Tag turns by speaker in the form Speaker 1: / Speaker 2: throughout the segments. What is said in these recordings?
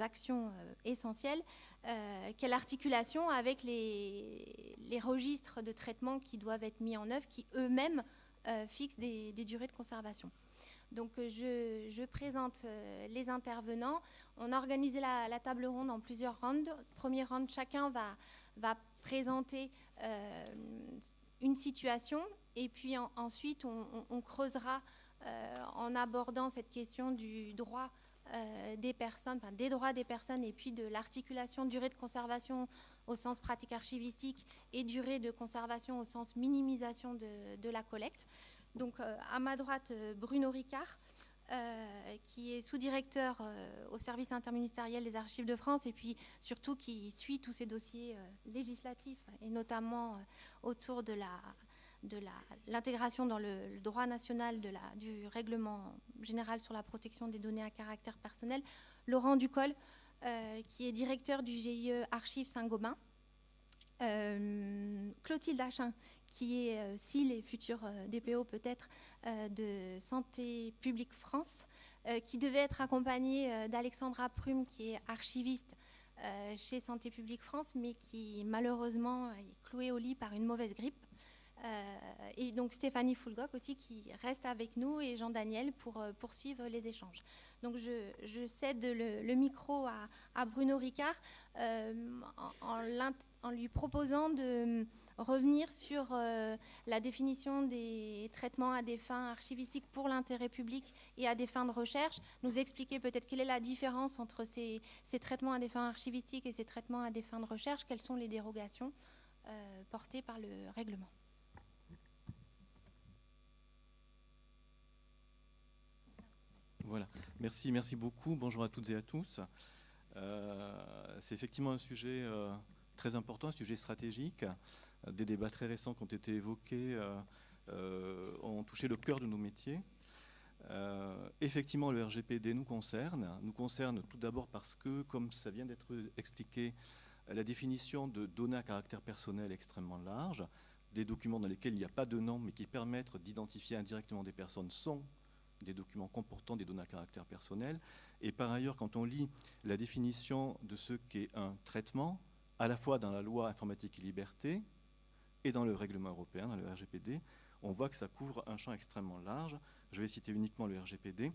Speaker 1: actions essentielles, qu'est l'articulation avec les registres de traitement qui doivent être mis en œuvre, qui eux-mêmes fixent des durées de conservation. Donc je présente les intervenants. On a organisé la table ronde en plusieurs rounds. Premier round, chacun va présenter une situation, et puis ensuite on creusera en abordant cette question du droit des personnes, enfin, des droits des personnes, et puis de l'articulation durée de conservation au sens pratique archivistique et durée de conservation au sens minimisation de la collecte. Donc à ma droite, Bruno Ricard, qui est sous-directeur au service interministériel des Archives de France, et puis surtout qui suit tous ces dossiers législatifs, et notamment autour de l'intégration dans le droit national du règlement général sur la protection des données à caractère personnel. Laurent Ducol, qui est directeur du GIE Archives Saint-Gobain. Clotilde Achin, qui est SIL et future DPO peut-être de Santé publique France, qui devait être accompagnée d'Alexandra Prume, qui est archiviste chez Santé publique France, mais qui malheureusement est clouée au lit par une mauvaise grippe. Et donc Stéphanie Foulgoc aussi, qui reste avec nous, et Jean-Daniel pour poursuivre les échanges. Donc je cède le micro à Bruno Ricard en lui proposant de revenir sur la définition des traitements à des fins archivistiques pour l'intérêt public et à des fins de recherche, nous expliquer peut-être quelle est la différence entre ces traitements à des fins archivistiques et ces traitements à des fins de recherche, quelles sont les dérogations portées par le règlement.
Speaker 2: Voilà, merci beaucoup. Bonjour à toutes et à tous. C'est effectivement un sujet très important, un sujet stratégique. Des débats très récents qui ont été évoqués ont touché le cœur de nos métiers. Effectivement, le RGPD nous concerne tout d'abord parce que, comme ça vient d'être expliqué, la définition de données à caractère personnel est extrêmement large. Des documents dans lesquels il n'y a pas de nom, mais qui permettent d'identifier indirectement des personnes sont des documents comportant des données à caractère personnel. Et par ailleurs, quand on lit la définition de ce qu'est un traitement, à la fois dans la loi informatique et liberté et dans le règlement européen, dans le RGPD, on voit que ça couvre un champ extrêmement large. Je vais citer uniquement le RGPD.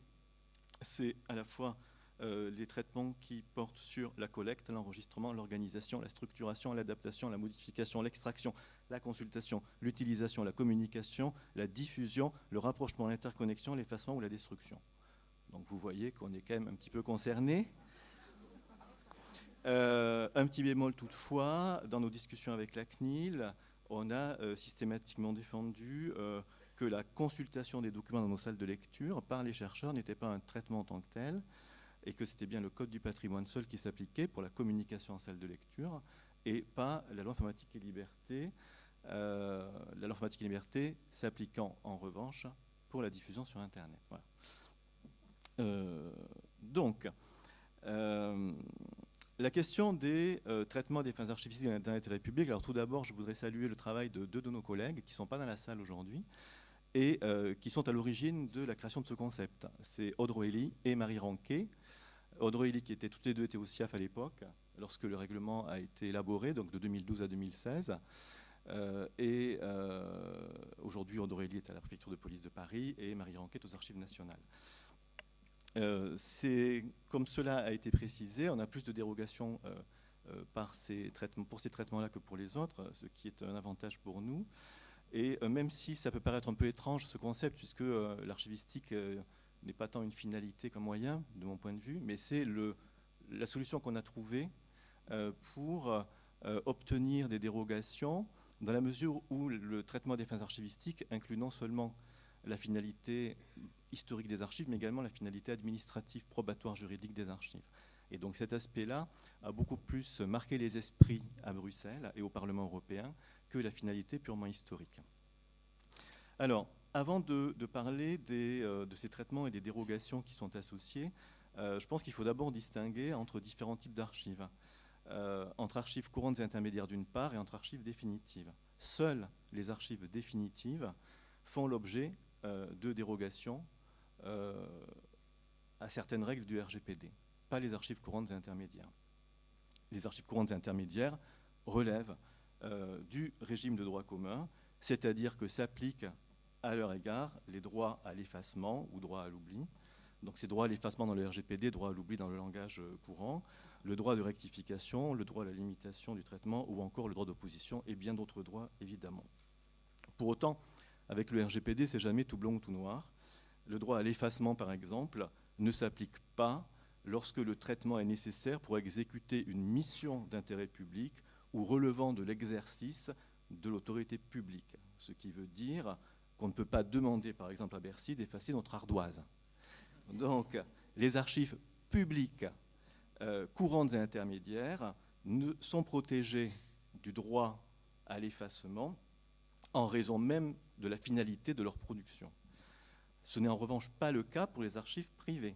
Speaker 2: C'est à la fois les traitements qui portent sur la collecte, l'enregistrement, l'organisation, la structuration, l'adaptation, la modification, l'extraction, la consultation, l'utilisation, la communication, la diffusion, le rapprochement, l'interconnexion, l'effacement ou la destruction. Donc vous voyez qu'on est quand même un petit peu concerné. Un petit bémol toutefois, dans nos discussions avec la CNIL, on a systématiquement défendu que la consultation des documents dans nos salles de lecture par les chercheurs n'était pas un traitement en tant que tel, et que c'était bien le Code du patrimoine seul qui s'appliquait pour la communication en salle de lecture, et pas la loi informatique et liberté, la loi informatique et liberté s'appliquant en revanche pour la diffusion sur Internet. Voilà. Donc, la question des traitements des fins archivistiques d'un intérêt public. Alors tout d'abord, je voudrais saluer le travail de deux de nos collègues qui ne sont pas dans la salle aujourd'hui et qui sont à l'origine de la création de ce concept. C'est Aude Roelly et Marie Ranquet. Aude Roelly, qui étaient toutes les deux étaient au CIAF à l'époque, lorsque le règlement a été élaboré, donc de 2012 à 2016. Aujourd'hui, Aude Roelly est à la préfecture de police de Paris et Marie Ranquet aux Archives nationales. Comme cela a été précisé, on a plus de dérogations pour ces traitements-là que pour les autres, ce qui est un avantage pour nous. Et même si ça peut paraître un peu étrange, ce concept, puisque l'archivistique n'est pas tant une finalité qu'un moyen, de mon point de vue, mais c'est la solution qu'on a trouvée pour obtenir des dérogations, dans la mesure où le traitement des fins archivistiques inclut non seulement la finalité historique des archives, mais également la finalité administrative, probatoire, juridique des archives. Et donc cet aspect-là a beaucoup plus marqué les esprits à Bruxelles et au Parlement européen que la finalité purement historique. Alors, avant de parler de ces traitements et des dérogations qui sont associés, je pense qu'il faut d'abord distinguer entre différents types d'archives. Entre archives courantes et intermédiaires d'une part, et entre archives définitives. Seules les archives définitives font l'objet de dérogations à certaines règles du RGPD. pas les archives courantes et intermédiaires. Les archives courantes et intermédiaires relèvent du régime de droit commun, c'est-à-dire que s'appliquent à leur égard les droits à l'effacement ou droit à l'oubli. Donc c'est droit à l'effacement dans le RGPD, droit à l'oubli dans le langage courant, le droit de rectification, le droit à la limitation du traitement ou encore le droit d'opposition et bien d'autres droits évidemment. Pour autant, avec le RGPD, c'est jamais tout blanc ou tout noir. Le droit à l'effacement, par exemple, ne s'applique pas lorsque le traitement est nécessaire pour exécuter une mission d'intérêt public ou relevant de l'exercice de l'autorité publique. Ce qui veut dire qu'on ne peut pas demander, par exemple, à Bercy d'effacer notre ardoise. Donc, les archives publiques courantes et intermédiaires sont protégées du droit à l'effacement en raison même de la finalité de leur production. Ce n'est en revanche pas le cas pour les archives privées.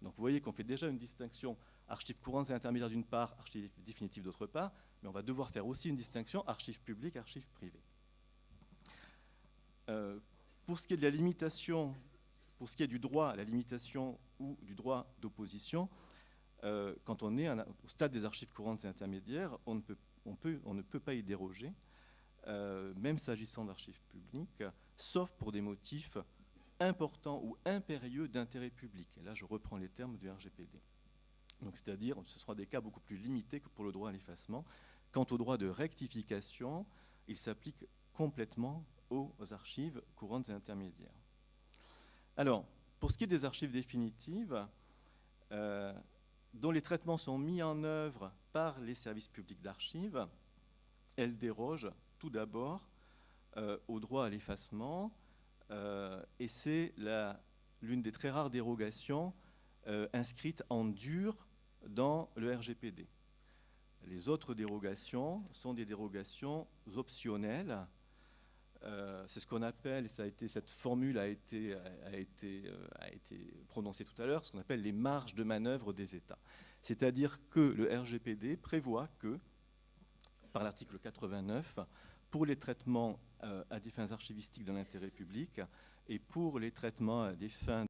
Speaker 2: Donc vous voyez qu'on fait déjà une distinction archives courantes et intermédiaires d'une part, archives définitives d'autre part, mais on va devoir faire aussi une distinction archives publiques, archives privées. Pour ce qui est de la limitation, pour ce qui est du droit à la limitation ou du droit d'opposition, quand on est au stade des archives courantes et intermédiaires, on ne peut pas y déroger, même s'agissant d'archives publiques, sauf pour des motifs importants ou impérieux d'intérêt public. Et là, je reprends les termes du RGPD. Donc, c'est-à-dire, ce sera des cas beaucoup plus limités que pour le droit à l'effacement. Quant au droit de rectification, il s'applique complètement aux archives courantes et intermédiaires. Alors, pour ce qui est des archives définitives, dont les traitements sont mis en œuvre par les services publics d'archives, elles dérogent tout d'abord au droit à l'effacement, et c'est l'une des très rares dérogations inscrites en dur dans le RGPD. Les autres dérogations sont des dérogations optionnelles. C'est ce qu'on appelle, cette formule a été prononcée tout à l'heure, ce qu'on appelle les marges de manœuvre des États. C'est-à-dire que le RGPD prévoit que, par l'article 89, pour les traitements à des fins archivistiques dans l'intérêt public et pour les traitements à des fins